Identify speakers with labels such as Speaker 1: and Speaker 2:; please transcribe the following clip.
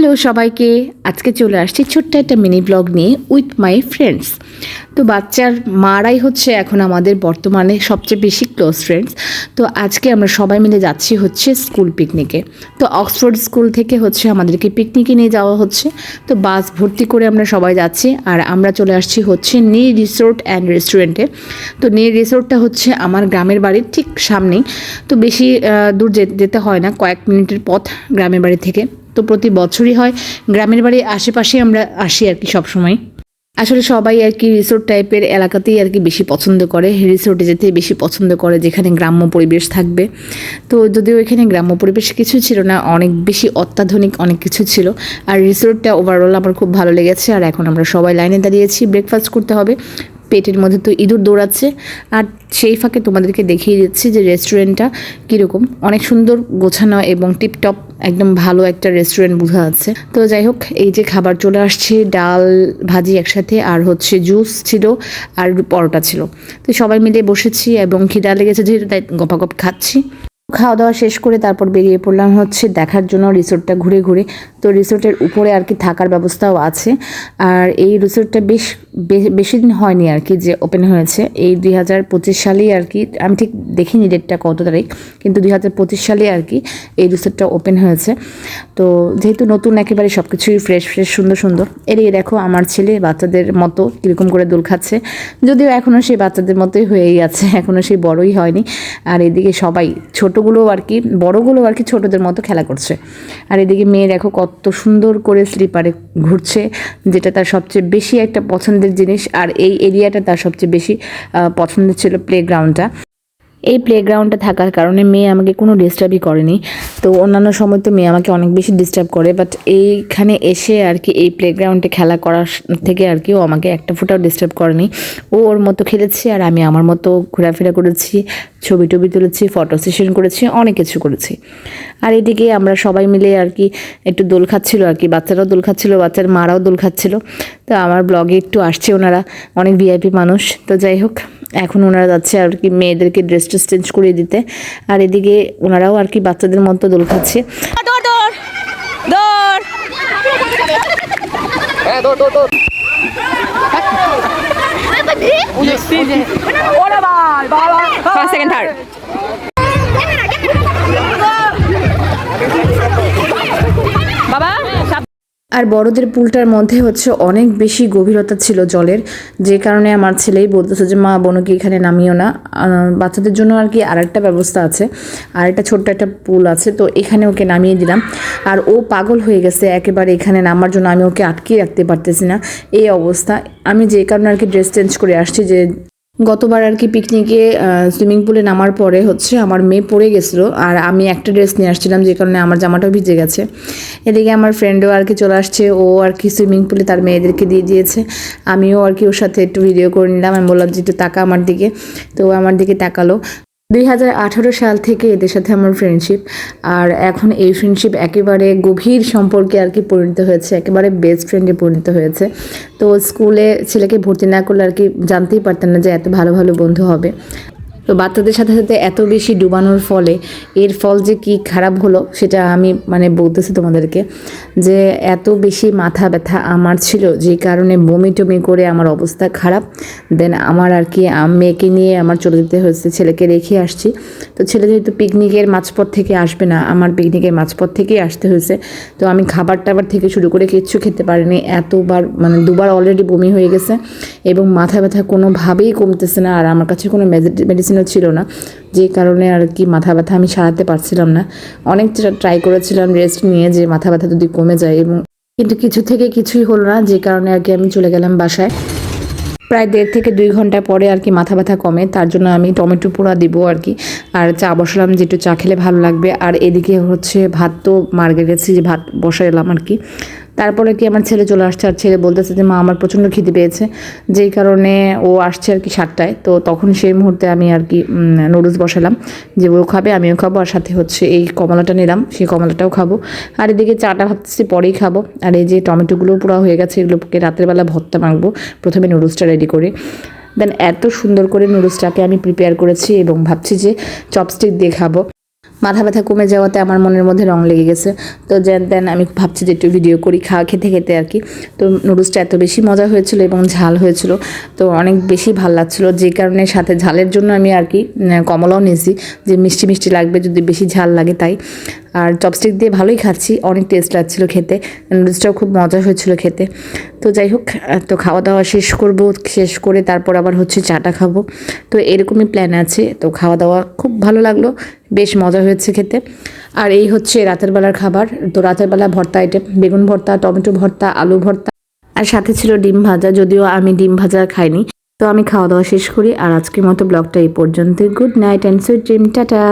Speaker 1: Hello সবাইকে, আজকে চলে আসছি ছোট্ট একটা মিনি ব্লগ নিয়ে উইথ মাই ফ্রেন্ডস। তো বাচ্চার মারাই হচ্ছে এখন আমাদের বর্তমানে সবচেয়ে বেশি ক্লোজ ফ্রেন্ডস। তো আজকে আমরা সবাই মিলে যাচ্ছি হচ্ছে স্কুল পিকনিকে। তো অক্সফোর্ড স্কুল থেকে হচ্ছে আমাদেরকে পিকনিকে নিয়ে যাওয়া হচ্ছে। তো বাস ভর্তি করে আমরা সবাই যাচ্ছি, আর আমরা চলে আসছি হচ্ছে নি রিসোর্ট অ্যান্ড রেস্টুরেন্টে। তো নি রিসোর্টটা হচ্ছে আমার গ্রামের বাড়ির ঠিক সামনেই। তো বেশি দূর যেতে হয় না, কয়েক মিনিটের পথ গ্রামের বাড়ি থেকে। তো প্রতি বছরই হয়, গ্রামের বাড়ির আশেপাশে আমরা আসি আর কি সবসময়। আসলে সবাই আর কি রিসোর্ট টাইপের এলাকাতেই আর কি বেশি পছন্দ করে, রিসোর্টে যেতে বেশি পছন্দ করে যেখানে গ্রাম্য পরিবেশ থাকবে। তো যদিও এখানে গ্রাম্য পরিবেশ কিছু ছিল না, অনেক বেশি অত্যাধুনিক অনেক কিছু ছিল। আর রিসোর্টটা ওভারঅল আমার খুব ভালো লেগেছে। আর এখন আমরা সবাই লাইনে দাঁড়িয়েছি, ব্রেকফাস্ট করতে হবে। পেটের মধ্যে তো ইঁদুর দৌড়াচ্ছে। আর সেই ফাঁকে তোমাদেরকে দেখিয়ে দিচ্ছি যে রেস্টুরেন্টটা কীরকম, অনেক সুন্দর গোছানো এবং টিপটপ একদম ভালো একটা রেস্টুরেন্ট বোঝা যাচ্ছে। তো যাই হোক, এই যে খাবার চলে আসছে, ডাল ভাজি একসাথে, আর হচ্ছে জুস ছিল, আর পরোটা ছিল। তো সবাই মিলে বসেছি এবং খিদা লেগেছে যেহেতু, তাই গপাগপ খাচ্ছি। খাওয়া দাওয়া শেষ করে তারপর বেরিয়ে পড়লাম হচ্ছে দেখার জন্য রিসোর্টটা ঘুরে ঘুরে। তো রিসোর্টের উপরে আর কি থাকার ব্যবস্থাও আছে। আর এই রিসোর্টটা বেশি দিন হয়নি আর কি যে ওপেন হয়েছে, এই 2025 সালেই আর কি। আমি ঠিক দেখিনি ডেটটা কত তারিখ, কিন্তু 2025 সালে আর কি এই রিসোর্টটা ওপেন হয়েছে। তো যেহেতু নতুন একেবারে সব কিছুই ফ্রেশ ফ্রেশ সুন্দর সুন্দর। এদিকে দেখো আমার ছেলে বাচ্চাদের মতো কীরকম করে দোল খাচ্ছে, যদিও এখনও সেই বাচ্চাদের মতোই হয়েই আছে, এখনও সেই বড়ই হয়নি। আর এদিকে সবাই ছোটোগুলো আর কি, বড়োগুলো আর কি ছোটোদের মতো খেলা করছে। আর এদিকে মেয়ে দেখো কত সুন্দর করে স্লিপারে ঘুরছে, যেটা তার সবচেয়ে বেশি একটা পছন্দের জিনিস। আর এই এরিয়াটা তার সবচেয়ে বেশি পছন্দের ছিল, প্লেগ্রাউন্ডটা। এই প্লেগ্রাউন্ডে থাকার কারণে মেয়ে আমাকে কোনো ডিস্টার্বই করেনি। তো অন্যান্য সময় তো মেয়ে আমাকে অনেক বেশি ডিস্টার্ব করে, বাট এইখানে এসে আর কি এই প্লেগ্রাউন্ডে খেলা করার থেকে আর কি ও আমাকে একটা ফুটাও ডিস্টার্ব করেনি। ও ওর মতো খেলেছি, আর আমি আমার মতো ঘোরাফেরা করেছি, ছবি টবি তুলেছি, ফটো সেশন করেছি, অনেক কিছু করেছি। আর এদিকে আমরা সবাই মিলে আর কি একটু দোল খাচ্ছিল আর কি, বাচ্চারাও দোল খাচ্ছিল, বাচ্চার মারাও দোল খাচ্ছিল। তো আমার ব্লগে একটু আসছে ওনারা, অনেক ভিআইপি মানুষ। তো যাই হোক, এখন ওনারা যাচ্ছে আর কি মেয়েদেরকে ড্রেস ট্রেস চেঞ্জ করে দিতে। আর এদিকে ওনারাও আর কি বাচ্চাদের মতো দোল খাচ্ছে। আর বড়দের পুলটার মধ্যে হচ্ছে অনেক বেশি গভীরতা ছিল জলের, যে কারণে আমার ছেলেই বলতেছে যে মা বোনকে এখানে নামিও না। বাচ্চাদের জন্য আর কি আরেকটা ব্যবস্থা আছে, আর একটা ছোট্ট একটা পুল আছে, তো এখানে ওকে নামিয়ে দিলাম। আর ও পাগল হয়ে গেছে একেবারে এখানে নামার জন্য, আমি ওকে আটকে রাখতে পারতেছি না, এই অবস্থা। আমি যে কারণে আর কি ড্রেস চেঞ্জ করে আসছি, যে গতবার আর কি পিকনিকে সুইমিং পুলে নামার পরে হচ্ছে আমার মেয়ে পড়ে গেছিলো, আর আমি একটা ড্রেস নিয়ে আসছিলাম, যে কারণে আমার জামাটাও ভিজে গেছে। এদিকে আমার ফ্রেন্ডও আর কি চলে আসছে, ও আর কি সুইমিং পুলে তার মেয়েদেরকে দিয়ে দিয়েছে। আমিও আর কি ওর সাথে একটু ভিডিও করে নিলাম, আমি বললাম যে একটু তাকা আমার দিকে। তো আমার দিকে তাকালো। 2018 সাল থেকে এদের সাথে আমার ফ্রেন্ডশিপ, আর এখন এই ফ্রেন্ডশিপ একেবারে গভীর সম্পর্কে আর কি পরিণত হয়েছে, একেবারে বেস্ট ফ্রেন্ডে পরিণত হয়েছে। তো স্কুলে ছেলেকে ভর্তি না করলে আর কি জানতেই পারতেন না যে এত ভালো ভালো বন্ধু হবে। তো বাচ্চাদের সাথে সাথে এত বেশি ডুবানোর ফলে এর ফল যে কি খারাপ হলো সেটা আমি বলতেছি তোমাদেরকে, যে এত বেশি মাথা ব্যথা আমার ছিল, যে কারণে বমি টমি করে আমার অবস্থা খারাপ। দেন আমার আর কি মেয়েকে নিয়ে আমার চলে যেতে হয়েছে, ছেলেকে রেখে আসছি। তো ছেলে যেহেতু পিকনিকের মাঝপথ থেকে আসবে না, আমার পিকনিকের মাঝপথ থেকেই আসতে হয়েছে। তো আমি খাবার টাবার থেকে শুরু করে কিচ্ছু খেতে পারিনি, এতবার দুবার অলরেডি বমি হয়ে গেছে, এবং মাথা ব্যথা কোনোভাবেই কমতেছে না। আর আমার কাছে কোনো মেডিসিনও ছিল না, যে কারণে আর কি মাথা ব্যথা আমি সারাতে পারছিলাম না। অনেক ট্রাই করেছিলাম রেস্ট নিয়ে যে মাথা ব্যথা যদি কমে যায়, এবং কিন্তু কিছু থেকে কিছুই হলো না, যে কারণে আর কি আমি চলে গেলাম বাসায়। প্রায় 1.5 থেকে 2 ঘন্টা পরে আর কি মাথা ব্যথা কমে, তার জন্য আমি টমেটো পোড়া দিব আর কি, আর চা বসালাম, যে একটু চা খেলে ভালো লাগবে। আর এদিকে হচ্ছে ভাত তো মার্গে গেছি, যে ভাত বসাইলাম আর কি। তারপরে কি আমার ছেলে চলে আসছে, আর ছেলে বলতেছে যে মা আমার প্রচণ্ড খিদে পেয়েছে, যেই কারণে ও আসছে আর কি 7টায়। তো তখন সেই মুহূর্তে আমি আর কি নুডলস বসালাম, যে ও খাবে আমিও খাবো, আর সাথে হচ্ছে এই কমলাটা নিলাম, সেই কমলাটাও খাবো। আর এদিকে চাটা ভাবতেছি পরেই খাবো। আর এই যে টমেটোগুলো পুরো হয়ে গেছে, এগুলোকে রাতের বেলা ভর্তা মাখবো, প্রথমে নুডলসটা রেডি করে। দেন এত সুন্দর করে নুডলসটাকে আমি প্রিপেয়ার করেছি, এবং ভাবছি যে চপস্টিক দিয়ে খাবো। মাথা ব্যথা কমে যাওয়াতে আমার মনের মধ্যে রং লেগে গেছে। তো দেন আমি ভাবছি যে একটু ভিডিও করি খেতে খেতে আর কি। তো নুডলসটা এত বেশি মজা হয়েছিল এবং ঝাল হয়েছিল, তো অনেক বেশি ভালো লাগছিলো, যে কারণে সাথে ঝালের জন্য আমি আর কি কমলাও নিয়েছি, যে মিষ্টি মিষ্টি লাগবে যদি বেশি ঝাল লাগে তাই। আর চপস্টিক দিয়ে ভালোই খাচ্ছি, অনেক টেস্ট লাগছিলো খেতে, নুডলসটাও খুব মজা হয়েছিল খেতে। তো যাই হোক, তো খাওয়া দাওয়া শেষ করে তারপর আবার হচ্ছে চাটা খাবো। তো এরকমই প্ল্যান আছে। তো খাওয়া দাওয়া খুব ভালো লাগলো, বেশ মজা হয়েছে খেতে। আর এই হচ্ছে রাতের বেলার খাবার। তো রাতের বেলা ভর্তা আইটেম, বেগুন ভর্তা, টমেটো ভর্তা, আলু ভর্তা, আর সাথে ছিল ডিম ভাজা, যদিও আমি ডিম ভাজা খাইনি। তো আমি খাওয়া দাওয়া শেষ করি, আর আজকের মতো ব্লগটা এই পর্যন্ত। Good night and sweet dream, tata.